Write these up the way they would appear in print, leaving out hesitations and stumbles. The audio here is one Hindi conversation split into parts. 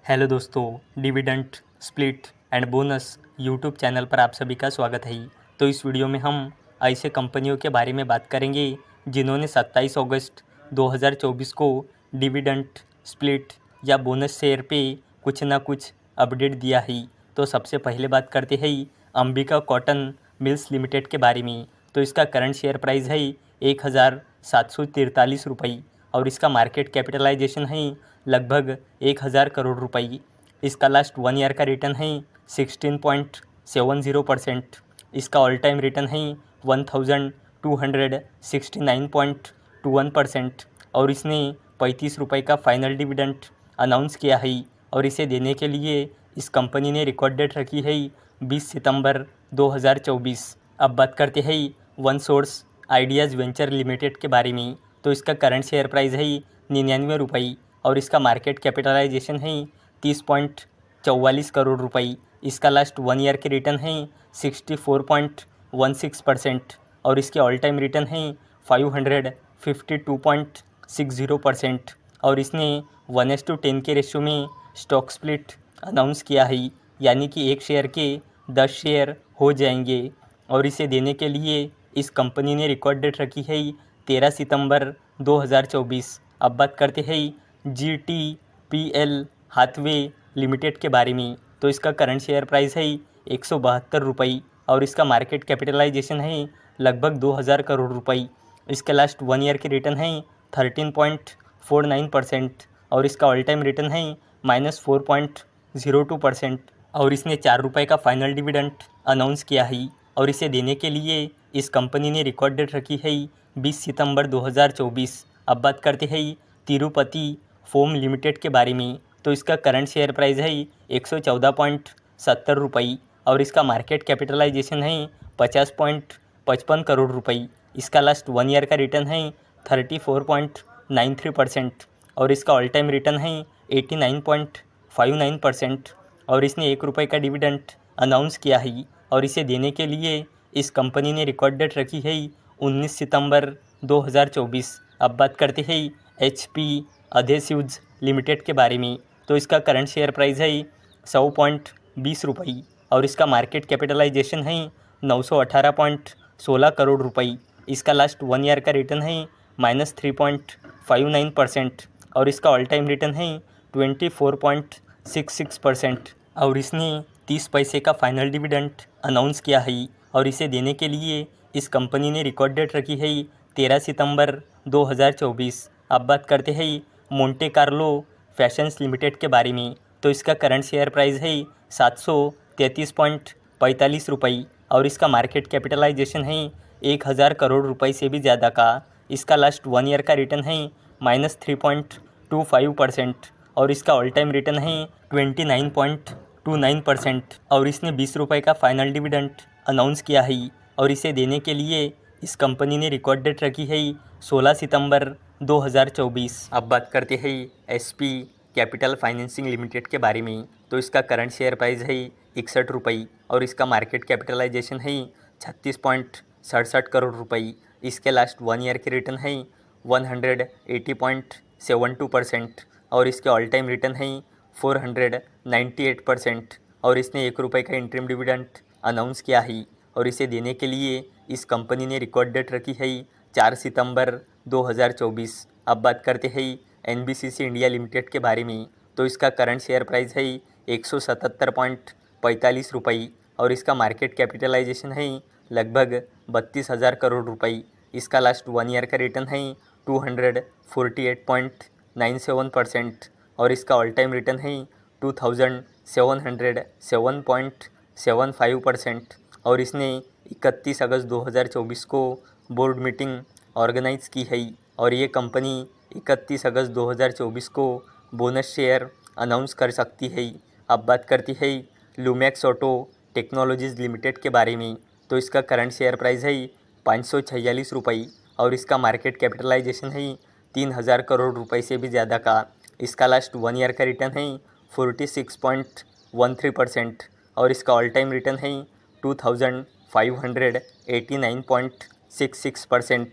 हेलो दोस्तों, dividend split and bonus YouTube channel पर आप सभी का स्वागत है। तो इस वीडियो में हम ऐसे कंपनियों के बारे में बात करेंगे जिन्होंने 27 अगस्त 2024 को डिविडेंड स्प्लिट या बोनस शेयर पे कुछ ना कुछ अपडेट दिया है। तो सबसे पहले बात करते हैं अंबिका कॉटन मिल्स लिमिटेड के बारे में। तो इसका करंट शेयर प्राइस है 1743 रुपये और इसका मार्केट कैपिटलाइजेशन है लगभग 1000 करोड़ रुपये। इसका लास्ट 1 ईयर का रिटर्न है 16.70%। इसका ऑल टाइम रिटर्न है 1269.21% और इसने 35 रुपये का फाइनल डिविडेंड अनाउंस किया है और इसे देने के लिए इस कंपनी ने रिकॉर्ड डेट रखी है 20 सितंबर 2024। अब बात करते हैं one source ideas venture limited के बारे में। तो इसका करंट शेयर प्राइस है 99 रुपये और इसका मार्केट कैपिटलाइजेशन है 30.44 करोड़ रुपये। इसका लास्ट 1 ईयर के रिटर्न है 64.16% और इसके ऑल टाइम रिटर्न है 552.60% और इसने 1:10 के रेशियो में स्टॉक स्प्लिट अनाउंस किया है, यानी कि एक शेयर के 10 शेयर हो जाएंगे और इसे देने के लिए इस कंपनी ने रिकॉर्ड डेट रखी है 13 सितंबर 2024। अब बात करते हैं GTPL हाथवे लिमिटेड के बारे में। तो इसका करंट शेयर प्राइस है 172 रुपये और इसका मार्केट कैपिटलाइजेशन है लगभग 2000 करोड़ रुपये। इसके लास्ट 1 ईयर के रिटर्न है 13.49% और इसका ऑल टाइम रिटर्न है -4.02% और इसने 4 रुपये का फाइनल डिविडेंड अनाउंस किया है और इसे देने के लिए इस कंपनी ने रिकॉर्ड डेट रखी है 20 सितंबर 2024। अब बात करते हैं तिरुपति फोम लिमिटेड के बारे में। तो इसका करंट शेयर प्राइस है 114.70 रुपये और इसका मार्केट कैपिटलाइजेशन है 50.55 करोड़ रुपये। इसका लास्ट 1 ईयर का रिटर्न है 34.93% और इसका ऑल टाइम रिटर्न है 89.59% और इसने 1 रुपये का डिविडेंड अनाउंस किया है और इसे देने के लिए इस कंपनी ने रिकॉर्ड डेट रखी है 19 सितंबर 2024। अब बात करते हैं HP अधेसिव्स लिमिटेड के बारे में। तो इसका करंट शेयर प्राइस है 100.20 रुपये और इसका मार्केट कैपिटलाइजेशन है 918.16 करोड़ रुपये। इसका लास्ट 1 ईयर का रिटर्न है -3.59% और इसका ऑल टाइम रिटर्न है 24.66% और इसने 30 पैसे का फाइनल डिविडेंड अनाउंस किया है और इसे देने के लिए इस कंपनी ने रिकॉर्ड डेट रखी है 13 सितंबर 2024। अब बात करते हैं मोंटे कार्लो फैशंस लिमिटेड के बारे में। तो इसका करंट शेयर प्राइस है 733.45 रुपये और इसका मार्केट कैपिटलाइजेशन है 1000 करोड़ रुपये से भी ज़्यादा का। इसका लास्ट 1 ईयर का रिटर्न है -3.25% और इसका ऑल टाइम रिटर्न है 29.29% और इसने 20 रुपये का फाइनल डिविडेंड अनाउंस किया है और इसे देने के लिए इस कंपनी ने रिकॉर्ड डेट रखी है 16 सितंबर 2024। अब बात करते हैं SP कैपिटल फाइनेंसिंग लिमिटेड के बारे में। तो इसका करंट शेयर प्राइस है 61 रुपये और इसका मार्केट कैपिटलाइजेशन है 36.67 करोड़ रुपये। इसके लास्ट 1 ईयर के रिटर्न है 180.72% और इसके ऑल टाइम रिटर्न है 498% और इसने 1 रुपये का इंटरिम डिविडेंड अनाउंस किया है और इसे देने के लिए इस कंपनी ने रिकॉर्ड डेट रखी है 4 सितंबर 2024। अब बात करते हैं NBCC इंडिया लिमिटेड के बारे में। तो इसका करंट शेयर प्राइस है 177.45 रुपये और इसका मार्केट कैपिटलाइजेशन है लगभग 32,000 करोड़ रुपये। इसका लास्ट 1 ईयर का रिटर्न है 248.97% और इसका ऑल टाइम रिटर्न है 2707.75% और इसने 31 अगस्त 2024 को बोर्ड मीटिंग ऑर्गेनाइज की है और ये कंपनी 31 अगस्त 2024 को बोनस शेयर अनाउंस कर सकती है। अब बात करती है लुमैक्स ऑटो टेक्नोलॉजीज़ लिमिटेड के बारे में। तो इसका करंट शेयर प्राइस है 546 रुपये और इसका मार्केट कैपिटलाइजेशन है 3000 करोड़ रुपये से भी ज़्यादा का। इसका लास्ट 1 ईयर का रिटर्न है 46.13% और इसका ऑल टाइम रिटर्न है 2589.66%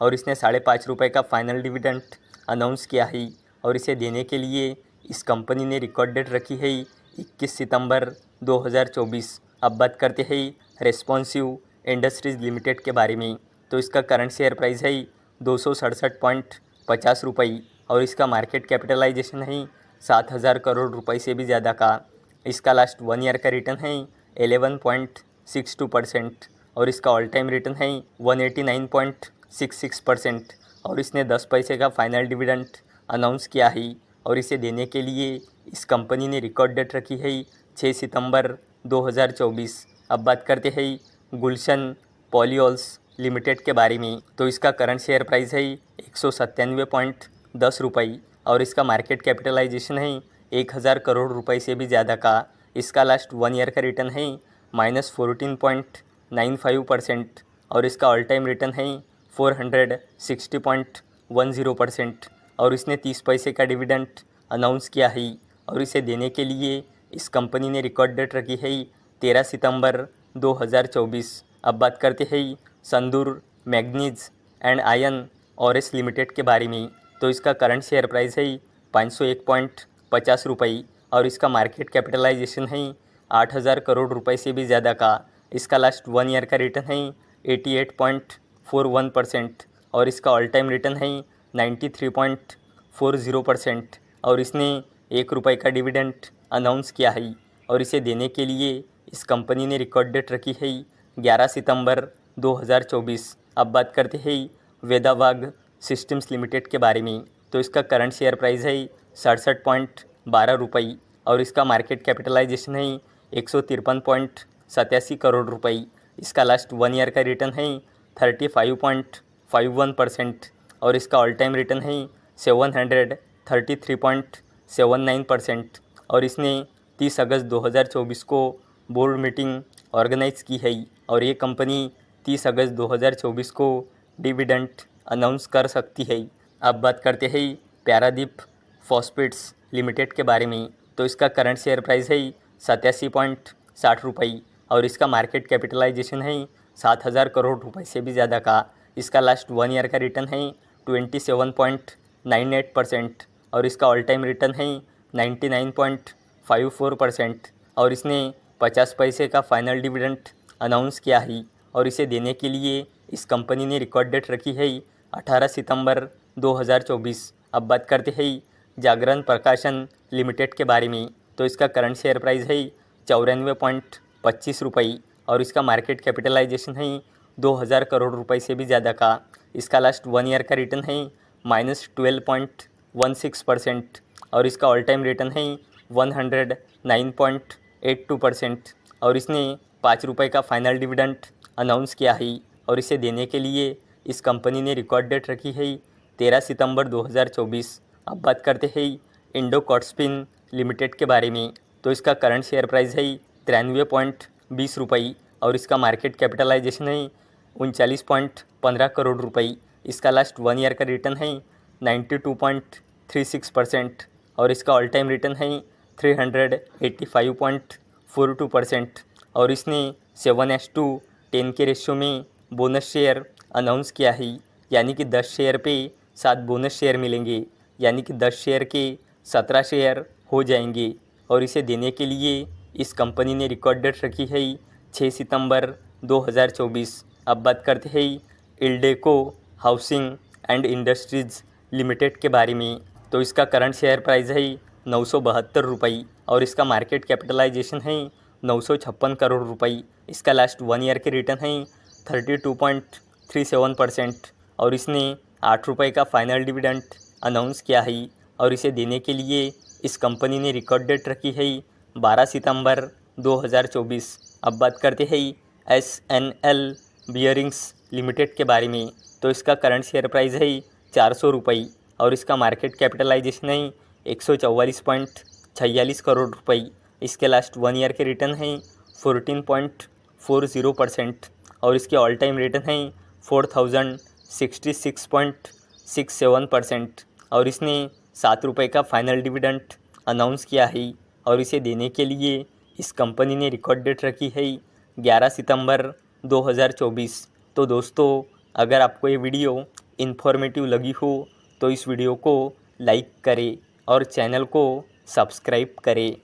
और इसने 5.5 रुपये का फाइनल डिविडेंड अनाउंस किया है और इसे देने के लिए इस कंपनी ने रिकॉर्ड डेट रखी है 21 सितंबर 2024। अब बात करते हैं रेस्पॉन्सिव इंडस्ट्रीज़ लिमिटेड के बारे में। तो इसका करंट शेयर प्राइस है 267.50 रुपये और इसका मार्केट कैपिटलाइजेशन है 7,000 करोड़ रुपए से भी ज़्यादा का। इसका लास्ट 1 ईयर का रिटर्न है 11.62% और इसका ऑल टाइम रिटर्न है 189.66% और इसने 10 पैसे का फाइनल डिविडेंड अनाउंस किया है और इसे देने के लिए इस कंपनी ने रिकॉर्ड डेट रखी है 6 सितंबर 2024। अब बात करते हैं गुलशन पॉलिओल्स लिमिटेड के बारे में। तो इसका करंट शेयर प्राइस है 197.10 रुपये और इसका मार्केट कैपिटलाइजेशन है 1,000 करोड़ रुपए से भी ज़्यादा का। इसका लास्ट 1 ईयर का रिटर्न है -14.95% और इसका ऑल टाइम रिटर्न है 460.10% और इसने 30 पैसे का डिविडेंड अनाउंस किया है और इसे देने के लिए इस कंपनी ने रिकॉर्ड डेट रखी है 13 सितंबर 2024। अब बात करते हैं Sandur manganese and iron ores limited के बारे में। तो इसका करंट शेयर प्राइस है 501.50 रुपये और इसका मार्केट कैपिटलाइजेशन है 8,000 करोड़ रुपए से भी ज़्यादा का। इसका लास्ट 1 ईयर का रिटर्न है 88.41% और इसका ऑल टाइम रिटर्न है 93.40% और इसने 1 रुपये का डिविडेंड अनाउंस किया है और इसे देने के लिए इस कंपनी ने रिकॉर्ड डेट रखी है 11 सितंबर 2024। अब बात करते हैं वेदावाग सिस्टम्स लिमिटेड के बारे में। तो इसका करंट शेयर प्राइस है 67.12 रुपये और इसका मार्केट कैपिटलाइजेशन है 153.87 करोड़ रुपये। इसका लास्ट 1 ईयर का रिटर्न है 35.51% और इसका ऑल टाइम रिटर्न है 733.79% और इसने 30 अगस्त 2024 को बोर्ड मीटिंग ऑर्गेनाइज की है और ये कंपनी 30 अगस्त 2024 को डिविडेंड अनाउंस कर सकती है। अब बात करते हैं पारादीप फॉस्फेट्स लिमिटेड के बारे में। तो इसका करंट शेयर प्राइस है 87.60 रुपये और इसका मार्केट कैपिटलाइजेशन है 7,000 करोड़ रुपए से भी ज़्यादा का। इसका लास्ट 1 ईयर का रिटर्न है 27.98% और इसका ऑल टाइम रिटर्न है 99.54% और इसने 50 पैसे का फाइनल डिविडेंड अनाउंस किया है और इसे देने के लिए इस कंपनी ने रिकॉर्ड डेट रखी है 18 सितंबर 2024। अब बात करते हैं जागरण प्रकाशन लिमिटेड के बारे में। तो इसका करंट शेयर प्राइस है 94.25 रुपये और इसका मार्केट कैपिटलाइजेशन है 2,000 करोड़ रुपए से भी ज़्यादा का। इसका लास्ट 1 ईयर का रिटर्न है -12.16% और इसका ऑल टाइम रिटर्न है 109.82% और इसने 5 रुपये का फाइनल डिविडेंड अनाउंस किया है और इसे देने के लिए इस कंपनी ने रिकॉर्ड डेट रखी है 13 सितंबर 2024। अब बात करते हैं इंडो कॉटस्पिन लिमिटेड के बारे में। तो इसका करंट शेयर प्राइस है 93.20 रुपये और इसका मार्केट कैपिटलाइजेशन है 39.15 करोड़ रुपये। इसका लास्ट 1 ईयर का रिटर्न है 92.36% और इसका ऑल टाइम रिटर्न है 385.42% और इसने 7:10 के रेशियो में बोनस शेयर अनाउंस किया है, यानी कि 10 शेयर पे 7 बोनस शेयर मिलेंगे, यानी कि 10 शेयर के 17 शेयर हो जाएंगे और इसे देने के लिए इस कंपनी ने रिकॉर्ड डेट रखी है 6 सितंबर 2024। अब बात करते हैं इल्डेको हाउसिंग एंड इंडस्ट्रीज़ लिमिटेड के बारे में। तो इसका करंट शेयर प्राइस है 972 रुपये और इसका मार्केट कैपिटलाइजेशन है 956 करोड़ रुपये। इसका लास्ट 1 ईयर के रिटर्न है 32.37% और इसने 8 रुपये का फाइनल डिविडेंड अनाउंस किया है और इसे देने के लिए इस कंपनी ने रिकॉर्ड डेट रखी है 12 सितंबर 2024। अब बात करते हैं SNL बियरिंग्स लिमिटेड के बारे में। तो इसका करंट शेयर प्राइस है 400 रुपये और इसका मार्केट कैपिटलाइजेशन है 144.46 करोड़ रुपये। इसके लास्ट 1 ईयर के रिटर्न है 14.40% और इसके ऑल टाइम रिटर्न है 4066.67% और इसने 7 रुपये का फाइनल डिविडेंड अनाउंस किया है और इसे देने के लिए इस कंपनी ने रिकॉर्ड डेट रखी है 11 सितंबर 2024। तो दोस्तों, अगर आपको ये वीडियो इन्फॉर्मेटिव लगी हो तो इस वीडियो को लाइक करें और चैनल को सब्सक्राइब करें।